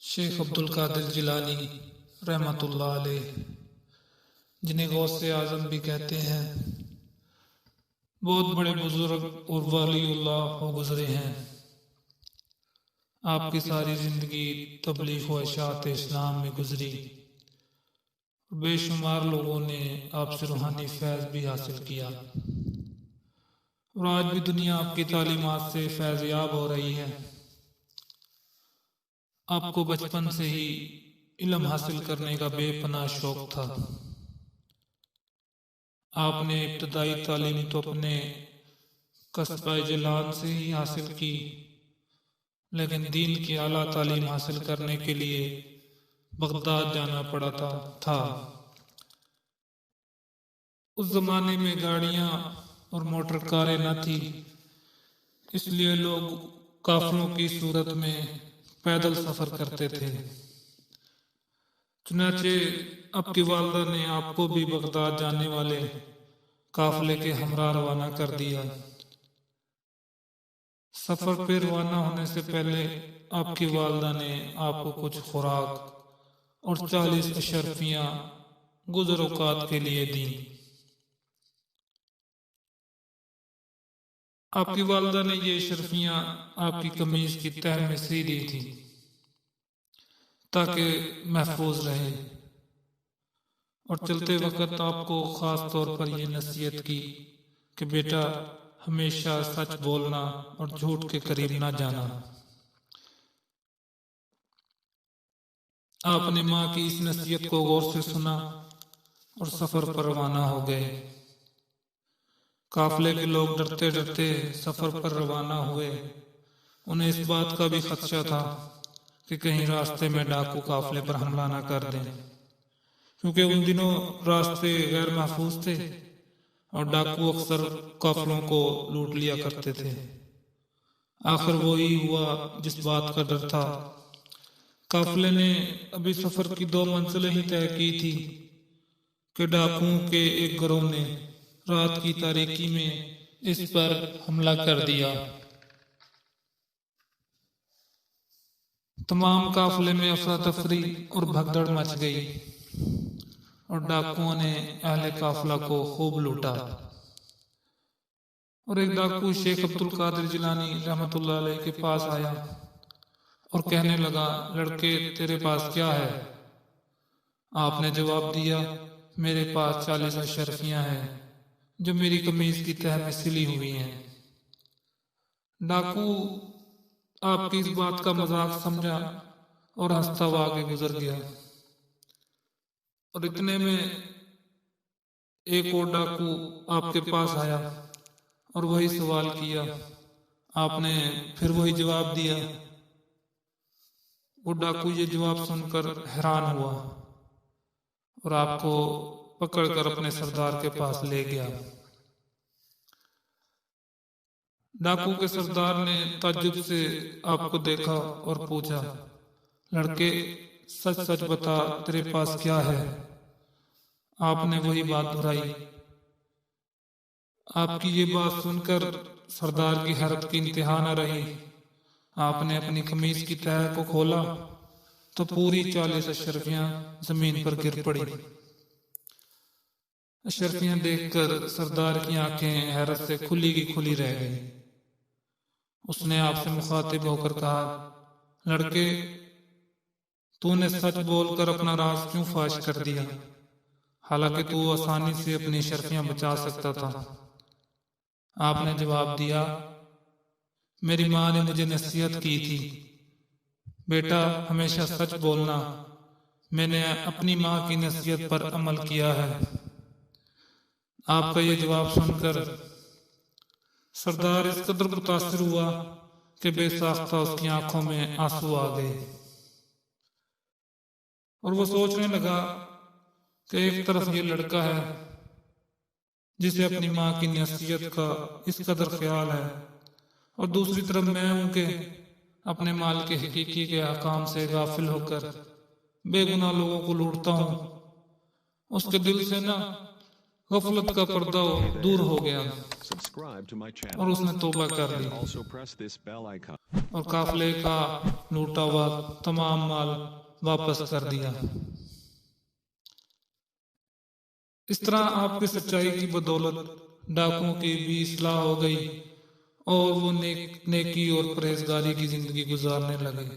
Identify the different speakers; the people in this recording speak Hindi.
Speaker 1: शेख अब्दुल कादिर जिलानी रहमतुल्लाह अलैह, जिन्हें गौसे आजम भी कहते हैं, बहुत बड़े बुजुर्ग और वलीउल्लाह हो गुजरे हैं। आपकी सारी जिंदगी तबलीग व इशाअत इस्लाम में गुजरी। बेशुमार लोगों ने आपसे रूहानी फैज़ भी हासिल किया और आज भी दुनिया आपकी तालीमात से फैज़याब हो रही है। आपको बचपन से ही इल्म हासिल करने का बेपनाह शौक था। आपने इब्तदाई तालीम तो अपने कस्बा जलान से ही हासिल की, लेकिन दीन की आला तालीम हासिल करने के लिए बगदाद जाना पड़ा था। उस जमाने में गाड़ियां और मोटर कारें न थी, इसलिए लोग काफिलों की सूरत में पैदल सफर करते थे। चुनाचे आपकी वालदा ने आपको भी बगदाद जाने वाले काफिले के हमरा रवाना कर दिया। सफर पे रवाना होने से पहले आपकी वालदा ने आपको कुछ खुराक और 40 अशरफियां गुज़र औक़ात के लिए दी। आपकी वालदा ने ये अशरफियां आपकी कमीज की तह में सी दी थी ताकि महफूज रहे, और चलते वक्त आपको खास तौर पर यह नसीहत की कि बेटा हमेशा सच बोलना और झूठ के करीब ना जाना। आपने माँ की इस नसीहत को गौर से सुना और सफर पर रवाना हो गए। काफिले के लोग डरते डरते सफर पर रवाना हुए। उन्हें इस बात का भी खदशा था कि कहीं रास्ते में डाकू काफिले पर हमला ना कर दें, क्योंकि उन दिनों रास्ते गैर महफूज थे और डाकू अक्सर काफिलों को लूट लिया करते थे। आखिर वही हुआ जिस बात का डर था। काफिले ने अभी सफर की 2 मंजिलें ही तय की थी कि डाकुओं के एक गिरोह ने रात की तारीकी में इस पर हमला कर दिया। तमाम काफिले में अफरा तफरी और भगदड़ मच गई और डाकुओं ने अहले काफिला को खूब लूटा। और एक डाकू शेख अब्दुल कादिर जिलानी रहमतुल्लाह अलैह के पास आया और कहने लगा, लड़के तेरे पास क्या है? आपने जवाब दिया, मेरे पास 40 अशरफियां हैं जो मेरी कमीज की तह में सिली हुई हैं। डाकू आपकी इस बात का मजाक समझा और हंसता हुआ आगे गुजर गया। और इतने में एक और डाकू आपके पास आया और वही सवाल किया। आपने फिर वही जवाब दिया। वो डाकू ये जवाब सुनकर हैरान हुआ और आपको पकड़कर अपने सरदार के पास ले गया। डाकू के सरदार ने ताज्जुब से आपको देखा और पूछा, लड़के सच सच बता तेरे पास क्या है? आपने वही बात दोहराई। आपकी ये बात सुनकर सरदार की हैरत की इंतहा न रही। आपने अपनी कमीज की तह को खोला तो पूरी 40 अशरफियां जमीन पर गिर पड़ी। अशरफियां देखकर सरदार की आंखें हैरत से खुली की खुली रह गई। उसने आपसे मुखातिब होकर कहा, लड़के तूने सच बोलकर अपना राज क्यों फाश कर दिया, हालांकि तू आसानी से अपनी अशरफियां बचा सकता था। आपने जवाब दिया, मेरी माँ ने मुझे नसीहत की थी, बेटा हमेशा सच बोलना। मैंने अपनी माँ की नसीहत पर अमल किया है। आपका ये जवाब सुनकर सरदार इस कदर मुतासिर हुआ कि बेसाख्ता उसकी आंखों में आंसू आ गए और वो सोचने लगा कि एक तरफ ये लड़का है जिसे अपनी माँ की नसीहत का इस कदर ख्याल है, और दूसरी तरफ मैं हूं कि अपने माल के हकीकी के अहकाम से गाफिल होकर बेगुनाह लोगों को लूटता हूं। उसके दिल से ना गफलत का पर्दा दूर हो गया और उसने तौबा कर ली और काफले का लूटा हुआ तमाम माल वापस कर दिया। इस तरह आपकी सच्चाई की बदौलत डाकुओं की भी इस्लाह हो गई और वो नेकी और परहेजगारी की जिंदगी गुजारने लगे।